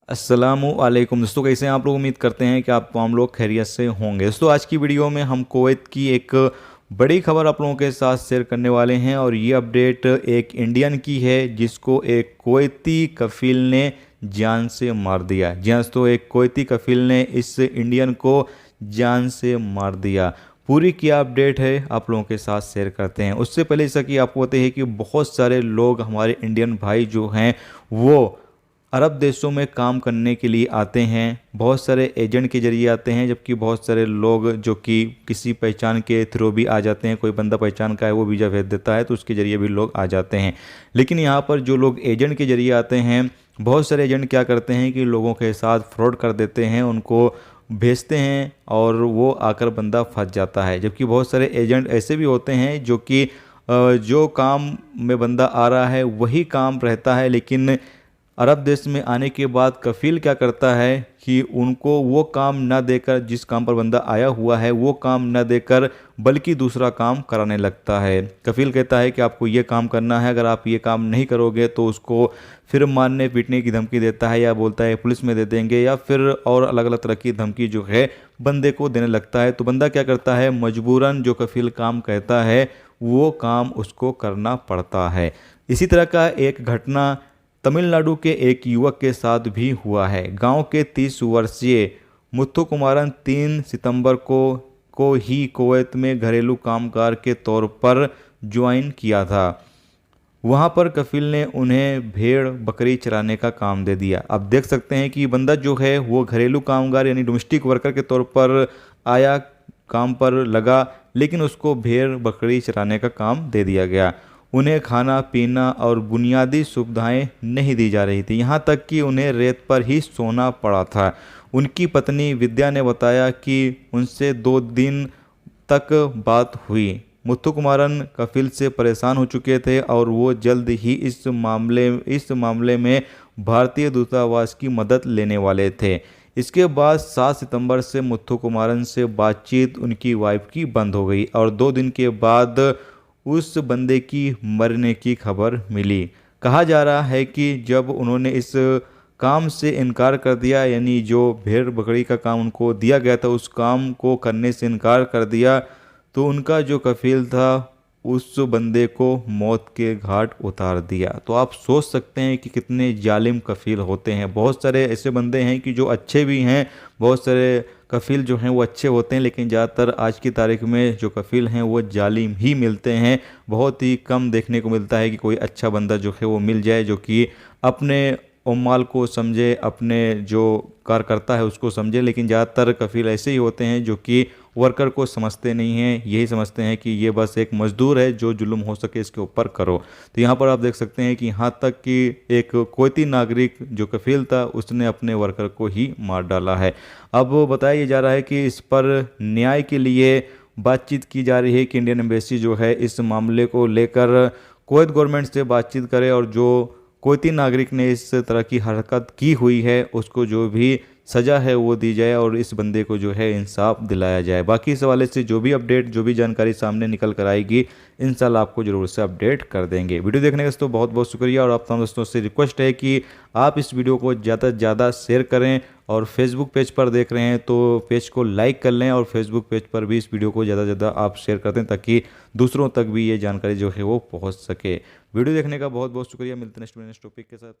अस्सलामुअलैकुम दोस्तों, कैसे हैं आप लोग। उम्मीद करते हैं कि आप हम लोग खैरियत से होंगे। दोस्तों आज की वीडियो में हम कुवैत की एक बड़ी खबर आप लोगों के साथ शेयर करने वाले हैं और ये अपडेट एक इंडियन की है जिसको एक कुवैती कफील ने जान से मार दिया। जी हाँ दोस्तों, एक कुवैती कफील ने इस इंडियन को जान से मार दिया। पूरी क्या अपडेट है आप लोगों के साथ शेयर करते हैं। उससे पहले जैसा कि आपको पता है कि बहुत सारे लोग हमारे इंडियन भाई जो हैं वो अरब देशों में काम करने के लिए आते हैं। बहुत सारे एजेंट के जरिए आते हैं, जबकि बहुत सारे लोग जो कि किसी पहचान के थ्रू भी आ जाते हैं। कोई बंदा पहचान का है, वो वीज़ा भेज देता है तो उसके ज़रिए भी लोग आ जाते हैं। लेकिन यहाँ पर जो लोग एजेंट के जरिए आते हैं, बहुत सारे एजेंट क्या करते हैं कि लोगों के साथ फ्रॉड कर देते हैं, उनको भेजते हैं और वो आकर बंदा फंस जाता है। जबकि बहुत सारे एजेंट ऐसे भी होते हैं जो कि जो काम में बंदा आ रहा है वही काम रहता है, लेकिन अरब देश में आने के बाद कफ़ील क्या करता है कि उनको वो काम ना देकर, जिस काम पर बंदा आया हुआ है वो काम ना देकर बल्कि दूसरा काम कराने लगता है। कफ़ील कहता है कि आपको ये काम करना है, अगर आप ये काम नहीं करोगे तो उसको फिर मारने पीटने की धमकी देता है, या बोलता है पुलिस में दे देंगे, या फिर और अलग अलग तरह की धमकी जो है बंदे को देने लगता है। तो बंदा क्या करता है, मजबूरन जो कफ़ील काम कहता है वो काम उसको करना पड़ता है। इसी तरह का एक घटना तमिलनाडु के एक युवक के साथ भी हुआ है। गांव के 30 वर्षीय मुथुकुमारन 3 सितंबर को ही कुवैत में घरेलू कामगार के तौर पर ज्वाइन किया था। वहां पर कफील ने उन्हें भेड़ बकरी चराने का काम दे दिया। अब देख सकते हैं कि बंदा जो है वो घरेलू कामगार यानी डोमेस्टिक वर्कर के तौर पर आया, काम पर लगा, लेकिन उसको भेड़ बकरी चराने का काम दे दिया गया। उन्हें खाना पीना और बुनियादी सुविधाएं नहीं दी जा रही थी, यहाँ तक कि उन्हें रेत पर ही सोना पड़ा था। उनकी पत्नी विद्या ने बताया कि उनसे 2 दिन तक बात हुई। मुथुकुमारन कफिल से परेशान हो चुके थे और वो जल्द ही इस मामले में भारतीय दूतावास की मदद लेने वाले थे। इसके बाद 7 सितंबर से मुथुकुमारन से बातचीत उनकी वाइफ की बंद हो गई और 2 दिन के बाद उस बंदे की मरने की खबर मिली। कहा जा रहा है कि जब उन्होंने इस काम से इनकार कर दिया, यानी जो भेड़ बकरी का काम उनको दिया गया था उस काम को करने से इनकार कर दिया, तो उनका जो कफील था उस बंदे को मौत के घाट उतार दिया। तो आप सोच सकते हैं कि कितने जालिम कफील होते हैं। बहुत सारे ऐसे बंदे हैं कि जो अच्छे भी हैं, बहुत सारे कफील जो हैं वो अच्छे होते हैं, लेकिन ज़्यादातर आज की तारीख में जो कफील हैं वो जालिम ही मिलते हैं। बहुत ही कम देखने को मिलता है कि कोई अच्छा बंदा जो है वो मिल जाए जो कि अपने उम्माल को समझे, अपने जो कार करता है उसको समझे। लेकिन ज़्यादातर कफील ऐसे ही होते हैं जो कि वर्कर को समझते नहीं हैं, यही समझते हैं कि ये बस एक मजदूर है, जो जुल्म हो सके इसके ऊपर करो। तो यहाँ पर आप देख सकते हैं कि यहाँ तक कि एक कुवैती नागरिक जो कफील था उसने अपने वर्कर को ही मार डाला है। अब बताया जा रहा है कि इस पर न्याय के लिए बातचीत की जा रही है कि इंडियन एम्बेसी जो है इस मामले को लेकर कुवैत गवर्नमेंट से बातचीत करे और जो कुवैती नागरिक ने इस तरह की हरकत की हुई है उसको जो भी सज़ा है वो दी जाए और इस बंदे को जो है इंसाफ दिलाया जाए। बाकी इस हवाले से जो भी अपडेट, जो भी जानकारी सामने निकल कर आएगी, इंशाल्लाह आपको ज़रूर से अपडेट कर देंगे। वीडियो देखने का दोस्तों बहुत बहुत शुक्रिया और आप तमाम दोस्तों से रिक्वेस्ट है कि आप इस वीडियो को ज़्यादा से ज़्यादा शेयर करें और फेसबुक पेज पर देख रहे हैं तो पेज को लाइक कर लें और फेसबुक पेज पर भी इस वीडियो को ज़्यादा से ज़्यादा आप शेयर कर दें ताकि दूसरों तक भी ये जानकारी जो है वो पहुँच सके। वीडियो देखने का बहुत बहुत शुक्रिया। मिलते हैं नेक्स्ट टॉपिक के साथ।